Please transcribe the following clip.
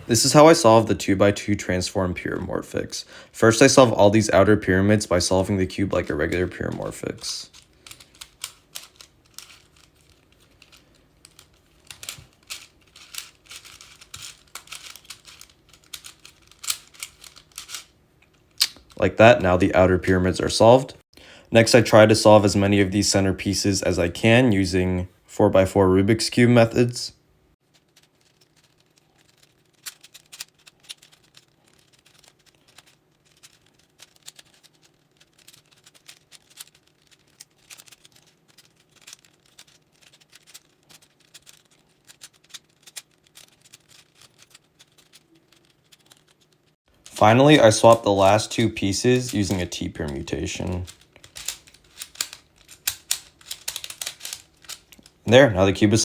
This is how I solve the 2x2 transform pyramorphics. First, I solve all these outer pyramids by solving the cube like a regular pyramorphics. Like that, now the outer pyramids are solved. Next, I try to solve as many of these center pieces as I can using 4x4 Rubik's Cube methods. Finally, I swap the last two pieces using a T permutation. There, now the cube is